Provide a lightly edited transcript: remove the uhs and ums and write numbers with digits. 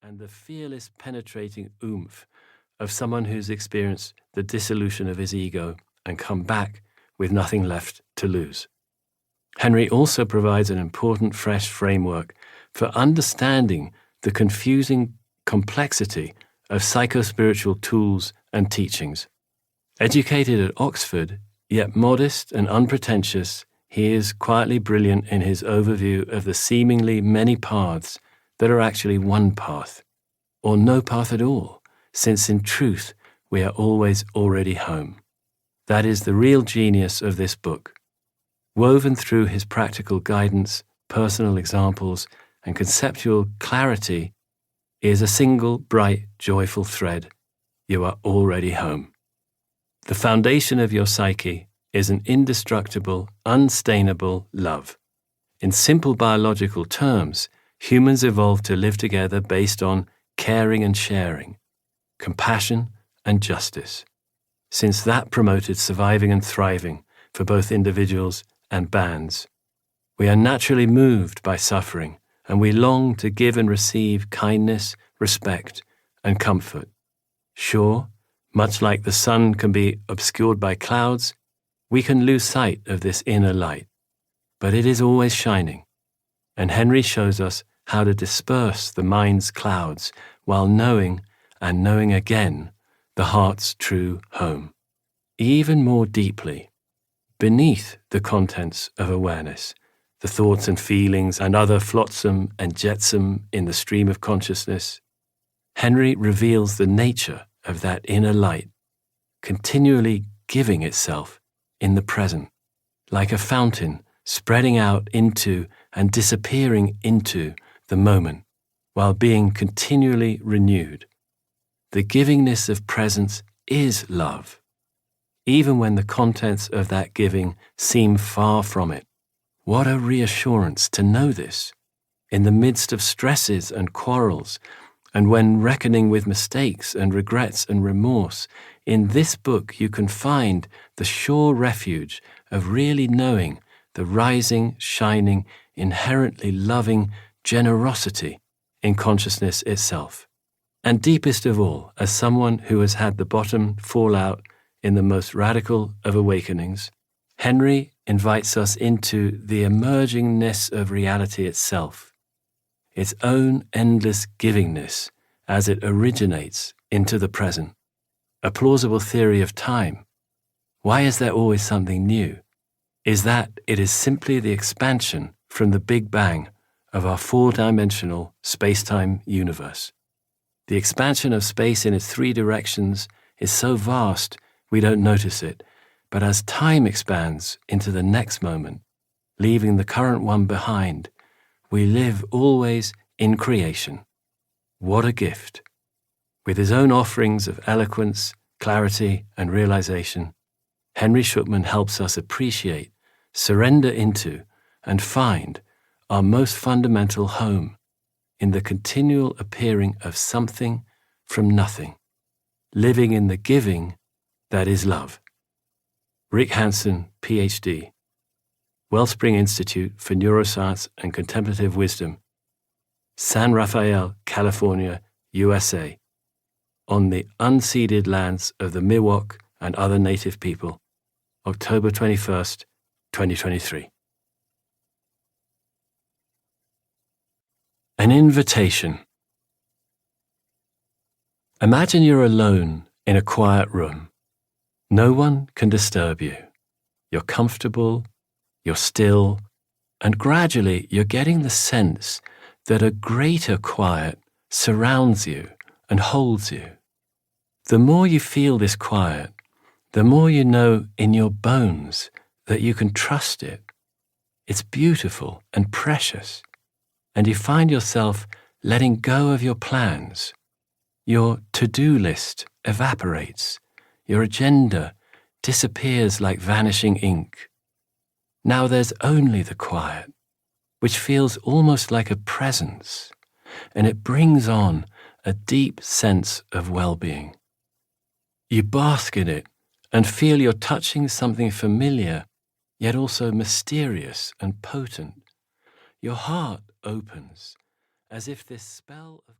and the fearless, penetrating oomph of someone who's experienced the dissolution of his ego and come back with nothing left to lose. Henry also provides an important, fresh framework for understanding the confusing complexity of psychospiritual tools and teachings. Educated at Oxford, yet modest and unpretentious, he is quietly brilliant in his overview of the seemingly many paths that are actually one path, or no path at all, since in truth we are always already home. That is the real genius of this book. Woven through his practical guidance, personal examples, and conceptual clarity is a single, bright, joyful thread. You are already home. The foundation of your psyche is an indestructible, unstainable love. In simple biological terms, humans evolved to live together based on caring and sharing, compassion and justice, since that promoted surviving and thriving for both individuals and bands. We are naturally moved by suffering, and we long to give and receive kindness, respect, and comfort. Sure, much like the sun can be obscured by clouds, we can lose sight of this inner light, but it is always shining. And Henry shows us how to disperse the mind's clouds while knowing and knowing again the heart's true home. Even more deeply, beneath the contents of awareness, the thoughts and feelings and other flotsam and jetsam in the stream of consciousness, Henry reveals the nature of that inner light, continually giving itself in the present, like a fountain spreading out into and disappearing into the moment, while being continually renewed. The givingness of presence is love, even when the contents of that giving seem far from it. What a reassurance to know this, in the midst of stresses and quarrels, and when reckoning with mistakes and regrets and remorse. In this book you can find the sure refuge of really knowing the rising, shining, inherently loving generosity in consciousness itself. And deepest of all, as someone who has had the bottom fall out in the most radical of awakenings, Henry invites us into the emergingness of reality itself, its own endless givingness as it originates into the present. A plausible theory of time. Why is there always something new? Is that it is simply the expansion from the Big Bang of our four-dimensional space-time universe. The expansion of space in its three directions is so vast we don't notice it, but as time expands into the next moment, leaving the current one behind, we live always in creation. What a gift! With his own offerings of eloquence, clarity, and realization, Henry Shukman helps us appreciate, surrender into, and find our most fundamental home in the continual appearing of something from nothing, living in the giving that is love. Rick Hansen, Ph.D., Wellspring Institute for Neuroscience and Contemplative Wisdom, San Rafael, California, USA, on the unceded lands of the Miwok and other native people, October 21st, 2023. An invitation. Imagine you're alone in a quiet room. No one can disturb you. You're comfortable, you're still, and gradually you're getting the sense that a greater quiet surrounds you and holds you. The more you feel this quiet, the more you know in your bones that you can trust it. It's beautiful and precious, and you find yourself letting go of your plans. Your to-do list evaporates. Your agenda disappears like vanishing ink. Now there's only the quiet, which feels almost like a presence, and it brings on a deep sense of well-being. You bask in it and feel you're touching something familiar, yet also mysterious and potent. Your heart opens as if this spell of